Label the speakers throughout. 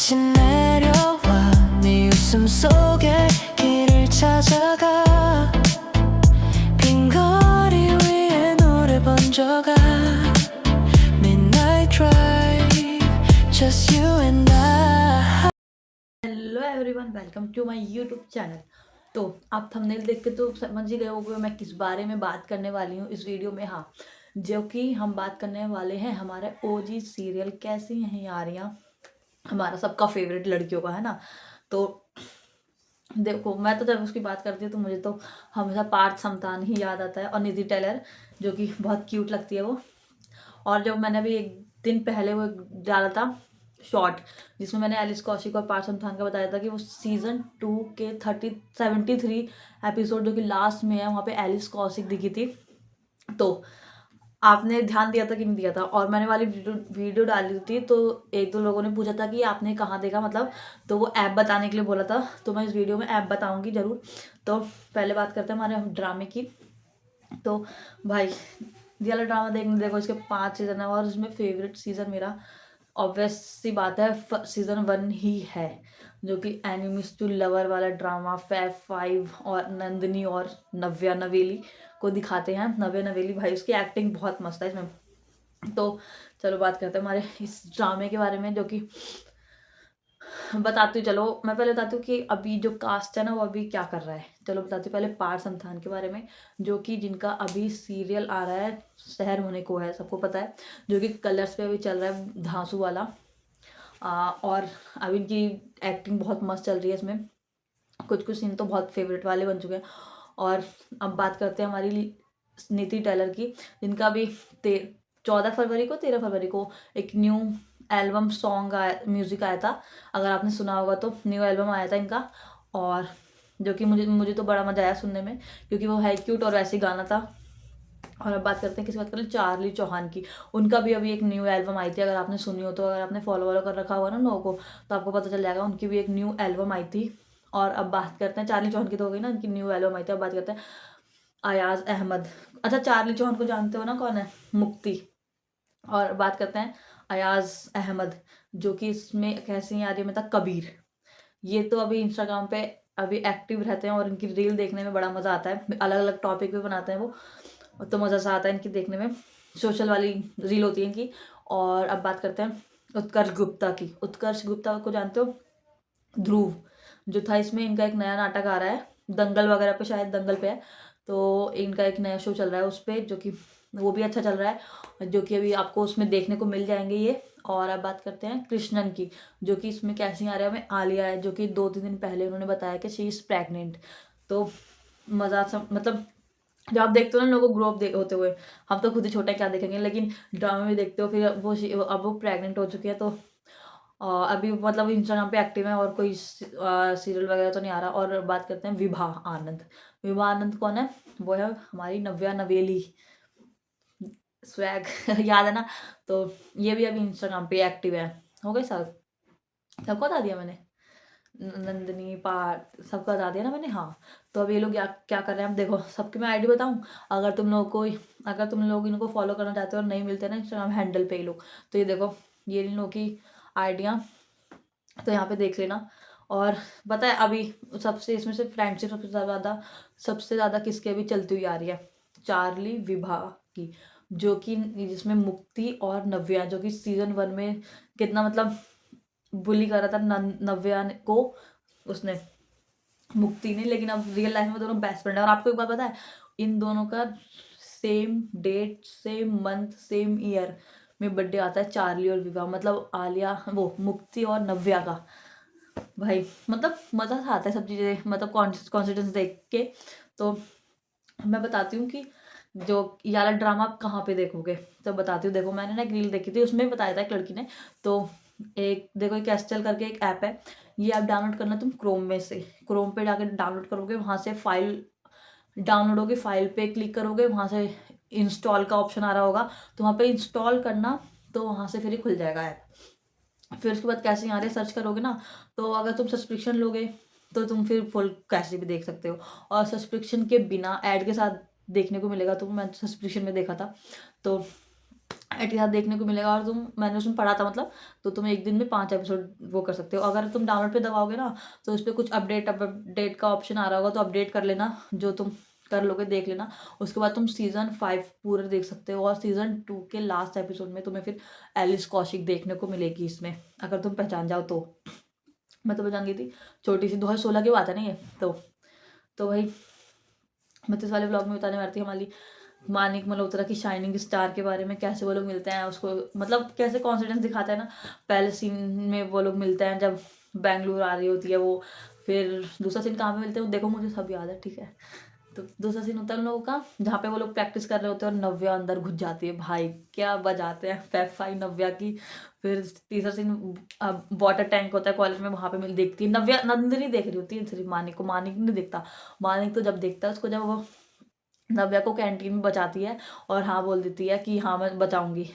Speaker 1: 다시 내려와 네 웃음 속에 길을 찾아가 빈 거리 위에 노래 번져가 Midnight Drive Just you and I
Speaker 2: hello everyone, welcome to my YouTube channel. तो आप thumbnail देख के तो समझ ही गए होंगे मैं किस बारे में बात करने वाली हूँ इस वीडियो में। हाँ, जो कि हम बात करने वाले हैं हमारे ओजी सीरियल कैसी हैं यारियाँ, हमारा सबका फेवरेट लड़कियों का, है ना। तो देखो, मैं तो जब उसकी बात करती हूँ तो मुझे तो हमेशा पार्थ समतान ही याद आता है और निधि टेलर, जो कि बहुत क्यूट लगती है वो। और जब मैंने अभी एक दिन पहले वो डाला था शॉर्ट, जिसमें मैंने एलिस कौशिक और पार्थ समथान का बताया था कि वो सीजन 2 के 73 एपिसोड जो कि लास्ट में है, वहाँ पे एलिस कौशिक दिखी थी। तो आपने ध्यान दिया था कि नहीं दिया था? और मैंने वाली वीडियो डाली थी तो एक दो लोगों ने पूछा था कि आपने कहाँ देखा, मतलब, तो वो ऐप बताने के लिए बोला था। तो मैं इस वीडियो में ऐप बताऊंगी ज़रूर। तो पहले बात करते हैं हमारे ड्रामे की। तो भाई, ये वाला ड्रामा देखो, इसके 5 सीज़न है और इसमें फेवरेट सीज़न मेरा ऑब्वियस सी बात है सीज़न 1 ही है, जो कि एनिमीज टू लवर वाला ड्रामा फैब 5 और नंदिनी और नव्या नवेली को दिखाते हैं। नव्या नवेली, भाई उसकी एक्टिंग बहुत मस्त है इसमें। तो चलो बात करते हैं हमारे इस ड्रामे के बारे में, जो कि बताती हूँ। चलो मैं पहले बताती हूँ कि अभी जो कास्ट है ना वो अभी क्या कर रहा है। चलो बताती हूँ पहले पार्थ समथान के बारे में, जो कि जिनका अभी सीरियल आ रहा है शहर होने को है, सबको पता है, जो कि कलर्स पे अभी चल रहा है धांसू वाला। और अभी इनकी एक्टिंग बहुत मस्त चल रही है इसमें। कुछ कुछ सीन तो बहुत फेवरेट वाले बन चुके हैं। और अब बात करते हैं हमारी नीति टेलर की, जिनका अभी 14 फरवरी को 13 फरवरी को एक न्यू एल्बम सॉन्ग आया, म्यूजिक आया था। अगर आपने सुना होगा तो न्यू एल्बम आया था इनका। और जो कि मुझे मुझे तो बड़ा मजा आया सुनने में, क्योंकि वो है क्यूट और वैसे ही गाना था। और अब बात करते हैं, किसी बात करें, चार्ली चौहान की। उनका भी अभी एक न्यू एल्बम आई थी, अगर आपने सुनी हो तो। अगर आपने फॉलो वॉलो कर रखा होगा ना लोगों को, तो आपको पता चल जाएगा। उनकी भी एक न्यू एल्बम आई थी। और अब बात करते हैं, चार्ली चौहान की तो हो गई ना, उनकी न्यू एल्बम आई थी। अब बात करते हैं अयाज अहमद। अच्छा, चार्ली चौहान को जानते हो ना, कौन है? मुक्ति। और बात करते हैं अयाज अहमद, जो कि इसमें कैसी आ रही है मतलब कबीर। ये तो अभी इंस्टाग्राम पे अभी एक्टिव रहते हैं और इनकी रील देखने में बड़ा मज़ा आता है। अलग अलग टॉपिक पे बनाते हैं वो, तो मज़ा सा आता है इनकी देखने में। सोशल वाली रील होती है इनकी। और अब बात करते हैं उत्कर्ष गुप्ता की। उत्कर्ष गुप्ता को जानते हो? ध्रुव जो था, इसमें इनका एक नया नाटक आ रहा है दंगल वगैरह पे, शायद दंगल पे है। तो इनका एक नया शो चल रहा है उस पर, जो कि वो भी अच्छा चल रहा है, जो कि अभी आपको उसमें देखने को मिल जाएंगे ये। और अब बात करते हैं कृष्णन की, जो कि इसमें कैसी आ रहा है हमें आलिया है, जो कि 2-3 दिन पहले उन्होंने बताया कि शी इज़ प्रेगनेंट। तो मज़ा मतलब, जब आप देखते हो ना लोगों को ग्रो अप होते हुए, हम तो खुद ही छोटे क्या देखेंगे, लेकिन ड्रामे में देखते हो फिर अब वो प्रेग्नेंट हो चुकी है। तो अभी मतलब इंस्टाग्राम पे एक्टिव है और कोई सीरियल वगैरह तो नहीं आ रहा। और बात करते हैं विभा आनंद। विभा आनंद कौन है? वो है हमारी नव्या नवेली, स्वैग याद है ना। तो ये भी अभी इंस्टाग्राम पे एक्टिव है। हो गए सब, सबको बता दिया मैंने। नंदिनी पार्थ सबका बता दिया ना मैंने। हाँ, तो अब ये लोग क्या क्या कर रहे हैं, अब देखो सबकी मैं आईडी बताऊं। अगर तुम लोग इनको फॉलो करना चाहते हो और नहीं मिलते ना इंस्टाग्राम हैंडल पे ये लोग, तो ये देखो, ये इन लोगों की आइडियाँ, तो यहाँ पे देख लेना। और पता है अभी सबसे इसमें से फ्रेंडशिप सबसे ज़्यादा किसकी अभी चलती हुई आ रही है? चार्ली विभा की, जो कि जिसमें मुक्ति और नव्या, जो कि सीजन 1 में कितना मतलब बुली कर रहा था नव्या को उसने, मुक्ति ने। लेकिन अब रियल लाइफ में दोनों बेस्ट फ्रेंड है। और आपको एक बात पता है, इन दोनों का same date, same month, same year में बर्थडे आता है, चार्ली और विवाह, मतलब आलिया, वो मुक्ति और नव्या का। भाई मतलब मज़ा सा आता है सब चीज़ें, मतलब कॉन्सिडेंस देख के। तो मैं बताती हूँ कि जो ये वाला ड्रामा आप कहाँ पे देखोगे, तो बताती हूँ। देखो, मैंने ना एक रील देखी थी, उसमें बताया था एक लड़की ने। तो एक देखो, एक कैस्टल करके एक ऐप है, ये ऐप डाउनलोड करना तुम क्रोम में से। क्रोम पे जाकर डाउनलोड करोगे, वहाँ से फाइल डाउनलोड होगी, फाइल पे क्लिक करोगे, वहाँ से इंस्टॉल का ऑप्शन आ रहा होगा, तो वहाँ पे इंस्टॉल करना, तो वहाँ से फिर ही खुल जाएगा ऐप। फिर उसके बाद कैसे यहाँ सर्च करोगे ना, तो अगर तुम सब्सक्रिप्शन लोगे तो तुम फिर फुल कैसे भी देख सकते हो। और सब्सक्रिप्शन के बिना ऐड के साथ देखने को मिलेगा, तो मैं सब्सक्रिप्शन में देखा था। तो एट के साथ देखने को मिलेगा। और मैंने उसमें पढ़ा था मतलब, तो तुम एक दिन में 5 एपिसोड वो कर सकते हो। अगर तुम डाउनलोड पे दबाओगे ना, तो उस पे कुछ अपडेट का ऑप्शन आ रहा होगा, तो अपडेट कर लेना, जो तुम कर लोगे देख लेना। उसके बाद तुम सीज़न 5 पूरे देख सकते हो, और सीज़न 2 के लास्ट एपिसोड में तुम्हें फिर एलिस कौशिक देखने को मिलेगी इसमें, अगर तुम पहचान जाओ तो। मैं तो पहचान गई थी, छोटी सी 2016 की बात है ना ये तो भाई मैं तो इस वाले ब्लॉग में बताने वाली थी हमारी मानिक मल्होत्रा की शाइनिंग स्टार के बारे में, कैसे वो लोग मिलते हैं उसको, मतलब कैसे कॉन्फिडेंस दिखाता है ना। पहले सीन में वो लोग मिलते हैं जब बेंगलुरु आ रही होती है वो, फिर दूसरा सीन कहाँ पे मिलते हैं वो देखो, मुझे सब याद है, ठीक है। तो दूसरा सीन होता है उन लोगों का जहाँ पे वो लोग प्रैक्टिस कर रहे होते हैं और नव्या अंदर घुस जाती है, भाई क्या बजाते हैं फैब फाइव नव्या की। फिर तीसरा सीन वाटर टैंक होता है कॉलेज में, वहाँ पे मिल देखती है नव्या, नंदिनी देख रही होती है सिर्फ मानिक को, मानिक नहीं देखता। मानिक तो जब देखता है उसको, जब वो नव्या को कैंटीन में बचाती है और हाँ बोल देती है कि हाँ मैं बचाऊंगी,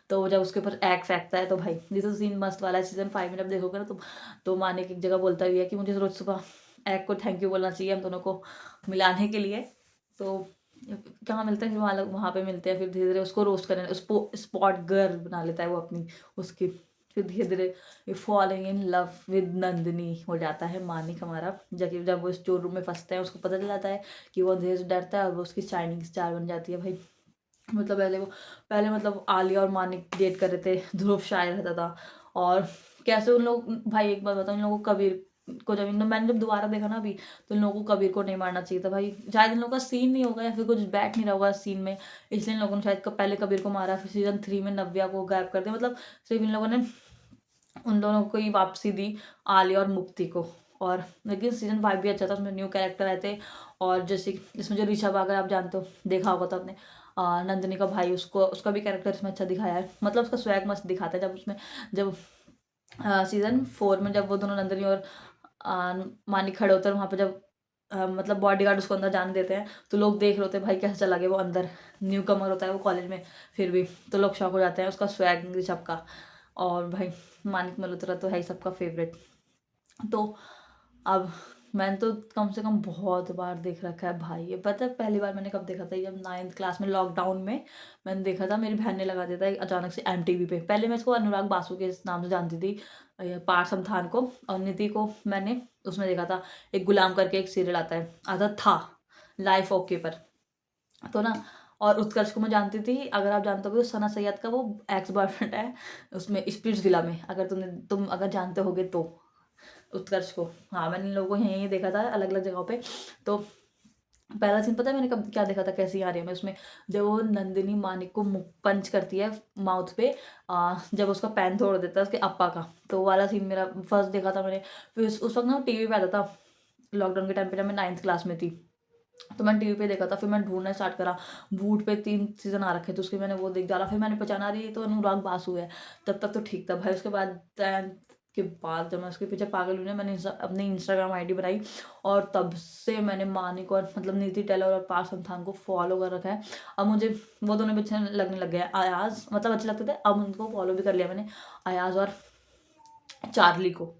Speaker 2: तो वो जब उसके ऊपर एग फेंकता है, तो भाई ये तो सीन मस्त वाला है। सीजन 5 में जब देखोगे ना तुम, तो मानिक एक जगह बोलता भी है कि मुझे रोज सुबह एग को थैंक यू बोलना चाहिए हम दोनों को मिलाने के लिए। तो कहाँ मिलते हैं, फिर वहाँ पे मिलते हैं, फिर धीरे धीरे उसको रोस्ट करने, उसको स्पॉट गर्ल बना लेता है वो अपनी उसकी। फिर धीरे धीरे falling in love with Nandini हो जाता है मानिक हमारा। जब वो स्टोर रूम में फंसते हैं, उसको पता चल जाता है कि वो अंधेरे से डरता है, और वो उसकी शाइनिंग स्टार बन जाती है भाई। मतलब पहले मतलब आलिया और मानिक डेट कर रहे थे, ध्रुव शायर रहता था। और कैसे उन लोग, भाई एक बात बताओ, इन लोगों को कबीर को मैंने जब दोबारा देखा ना अभी, तो इन लोगों को कबीर को नहीं मारना चाहिए था भाई। शायद इन लोगों का सीन नहीं होगा, या फिर कुछ बैठ नहीं रहा होगा सीन में, इसलिए इन लोगों ने शायद पहले कबीर को मारा, फिर सीजन 3 में नव्या को गायब कर दिया। मतलब सिर्फ इन लोगों ने उन दोनों को ही वापसी दी, आलिया और मुक्ति को। और लेकिन सीजन 5 भी अच्छा था, उसमें न्यू कैरेक्टर आए थे। और जैसे इसमें जो ऋषभ, अगर आप जानते हो, देखा होगा तो आपने, नंदिनी का भाई, उसका भी कैरेक्टर इसमें अच्छा दिखाया है। मतलब उसका स्वैग मस्त दिखाता है। जब सीजन 4 में जब वो दोनों नंदिनी और मानिक खड़े होते हैं वहाँ पे, जब मतलब बॉडीगार्ड उसको अंदर जाने देते हैं, तो लोग देख रहे होते हैं भाई कैसे चला गया वो अंदर, न्यू कमर होता है वो कॉलेज में, फिर भी तो लोग शॉक हो जाते हैं उसका स्वैग ऋषभ का। और भाई मानिक मल्होत्रा तो है ही सबका फेवरेट। तो अब मैंने तो कम से कम बहुत बार देख रखा है भाई। ये पता है पहली बार मैंने कब देखा था, जब 9th क्लास में लॉकडाउन में मैंने देखा था। मेरी बहन ने लगा दिया था अचानक से MTV पे। पहले मैं इसको अनुराग बासु के नाम से जानती थी, पार्थ समथान को। और निधि को मैंने उसमें देखा था, एक गुलाम करके एक सीरियल आता था लाइफ ओके पर, तो ना। और उत्कर्ष को मैं जानती थी, अगर आप जानते होगे तो सना सैयद का वो एक्स बॉयफ्रेंड है उसमें स्पिरिट्स विला में, अगर तुम अगर जानते होगे तो उत्कर्ष को। हाँ मैंने इन लोगों को यहीं देखा था अलग अलग जगहों पे। तो पहला सीन पता है मैंने कब क्या देखा था, कैसी आ रही है मैं उसमें, जब वो नंदिनी मानिक को पंच करती है माउथ पे, जब उसका पैन तोड़ देता है उसके अप्पा का, तो वो वाला सीन मेरा फर्स्ट देखा था मैंने। फिर उस वक्त ना TV पे आता था लॉकडाउन के टाइम पे, जब मैं 9th क्लास में थी, तो मैंने TV पे देखा था। फिर मैंने ढूंढना स्टार्ट करा, वूट पे 3 सीजन आ रखे थे उसके, मैंने वो देख डाला। फिर मैंने पहचाना रही तो अनुराग बासु है, तब तक तो ठीक था भाई। उसके बाद 10th के बाद जब मैं उसके पीछे पागल हुई ना, मैंने अपनी इंस्टाग्राम ID बनाई, और तब से मैंने मानिक और मतलब नीति टेलर और पार्थ समथान को फॉलो कर रखा है। अब मुझे वो दोनों भी अच्छे लगने लग गए हैं। अयाज मतलब अच्छे लगते थे, अब उनको फॉलो भी कर लिया मैंने, अयाज और चार्ली को।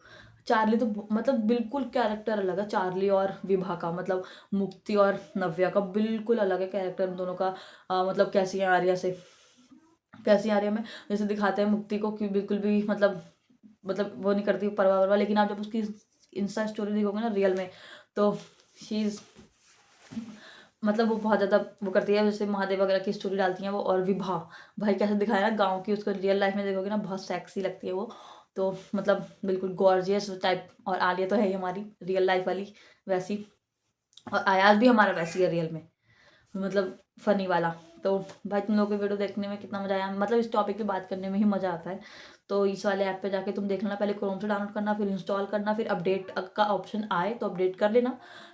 Speaker 2: चार्ली तो मतलब बिल्कुल कैरेक्टर अलग है, चार्ली और विभा का, मतलब मुक्ति और नव्या का बिल्कुल अलग है कैरेक्टर उन दोनों का। मतलब कैसी है आर्या से, कैसी आर्या में जैसे दिखाते हैं मुक्ति को कि बिल्कुल भी मतलब वो नहीं करती परवाह वरवाह, लेकिन आप जब उसकी इंस्टा स्टोरी देखोगे ना रियल में, तो शी इज़ मतलब वो बहुत ज़्यादा वो करती है, जैसे महादेव वगैरह की स्टोरी डालती हैं वो। और विभा, भाई कैसे दिखाया ना गाँव की, उसको रियल लाइफ में देखोगे ना बहुत सेक्सी लगती है वो। तो मतलब बिल्कुल गॉर्जियस टाइप। और आलिया तो है ही हमारी रियल लाइफ वाली वैसी, और अयाज भी हमारा वैसी है रियल में, मतलब फ़नी वाला। तो भाई तुम लोगों को वीडियो देखने में कितना मज़ा आया, मतलब इस टॉपिक पे बात करने में ही मज़ा आता है। तो इस वाले ऐप पे जाके तुम देख लेना, पहले क्रोम से डाउनलोड करना, फिर इंस्टॉल करना, फिर अपडेट का ऑप्शन आए तो अपडेट कर लेना,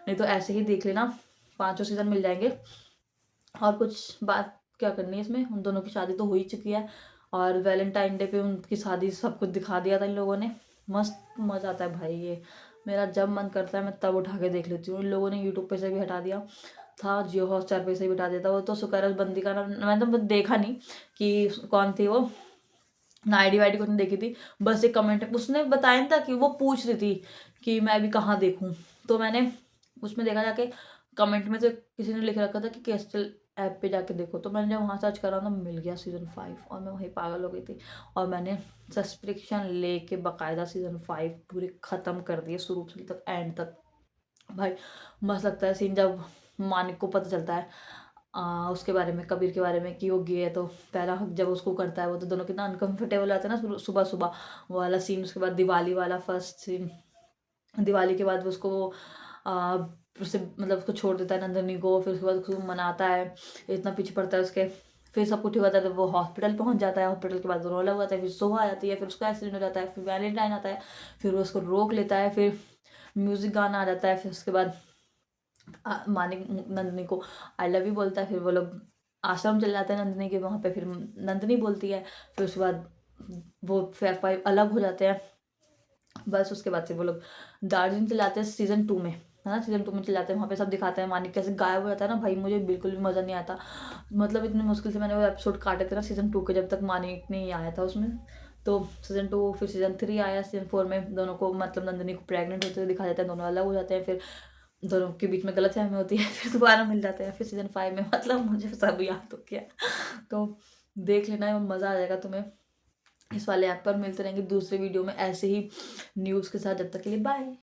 Speaker 2: नहीं तो ऐसे ही देख लेना, 5 सीजन मिल जाएंगे। और कुछ बात क्या करनी है इसमें, उन दोनों की शादी तो हो ही चुकी है, और वैलेंटाइन डे पे उनकी शादी सब कुछ दिखा दिया था इन लोगों ने। मस्त मज़ा आता है भाई ये, मेरा जब मन करता है मैं तब उठा के देख लेती हूँ। इन लोगों ने यूट्यूब पे से भी हटा दिया था, जियो हॉटस्टार पे से भी हटा दिया था। वो तो सुकैरस बंदी का नाम मैंने तो देखा नहीं कि कौन थी वो, ना ID वाईडी कुछ नहीं देखी थी, बस एक कमेंट उसने बताया नहीं था कि वो पूछ रही थी कि मैं अभी कहाँ देखूँ, तो मैंने उसमें देखा जाके कमेंट में तो किसी ने लिख रखा था कि कैस्टल ऐप पे जाके देखो। तो मैंने जब वहाँ सर्च करा ना मिल गया सीज़न 5 और मैं वहीं पागल हो गई थी और मैंने सब्सक्रिप्शन लेके बाकायदा सीज़न 5 पूरे ख़त्म कर दिए शुरू से तक एंड तक। भाई मस्त लगता है सीन जब मानिक को पता चलता है उसके बारे में, कबीर के बारे में कि वो गे है। तो पहला हक जब उसको करता है वो तो दोनों कितना अनकंफर्टेबल होता है ना सुबह सुबह वो वाला सीन। उसके बाद दिवाली वाला फर्स्ट सीन, दिवाली के बाद उसको आ, उससे मतलब उसको छोड़ देता है नंदनी को, फिर उसके बाद उसको मनाता है, इतना पीछे पड़ता है उसके। फिर सब कुछ होता है तो वो हॉस्पिटल पहुंच जाता है, हॉस्पिटल के बाद दोनों अलग होता है, फिर सुबह आ जाती है, फिर उसका एक्सीडेंट हो जाता है, फिर वैलेंटाइन आता है, फिर वो उसको रोक लेता है, फिर म्यूजिक गाना आ जाता है, फिर उसके बाद मानिक नंदिनी को आई लव यू बोलता है, फिर वो लोग आश्रम चले जाते हैं नंदिनी के वहाँ पे, फिर नंदिनी बोलती है, फिर उसके बाद वो फेयर फाइव अलग हो जाते हैं। बस उसके बाद से वो लोग दार्जिलिंग चले जाते हैं सीजन 2 में, है ना, सीजन 2 में चले जाते हैं, वहाँ पे सब दिखाते हैं मानिक कैसे गायब हो जाता है ना। भाई मुझे बिल्कुल भी मज़ा नहीं आता, मतलब इतनी मुश्किल से मैंने वो एपिसोड काटे थे ना सीजन 2 के, जब तक मानिक नहीं आया था उसमें। तो सीजन 2 फिर सीजन 3 आया, सीजन 4 में दोनों को मतलब नंदिनी को प्रेग्नेंट होते हुए दिखा देते हैं, दोनों अलग हो जाते हैं, फिर दोनों के बीच में गलतफहमी होती है, फिर दोबारा मिल जाते हैं, फिर सीजन 5 में मतलब मुझे सब याद हो गया। तो देख लेना, मज़ा आ जाएगा तुम्हें। इस वाले ऐप पर मिलते रहेंगे दूसरे वीडियो में ऐसे ही न्यूज़ के साथ। जब तक के लिए बाय।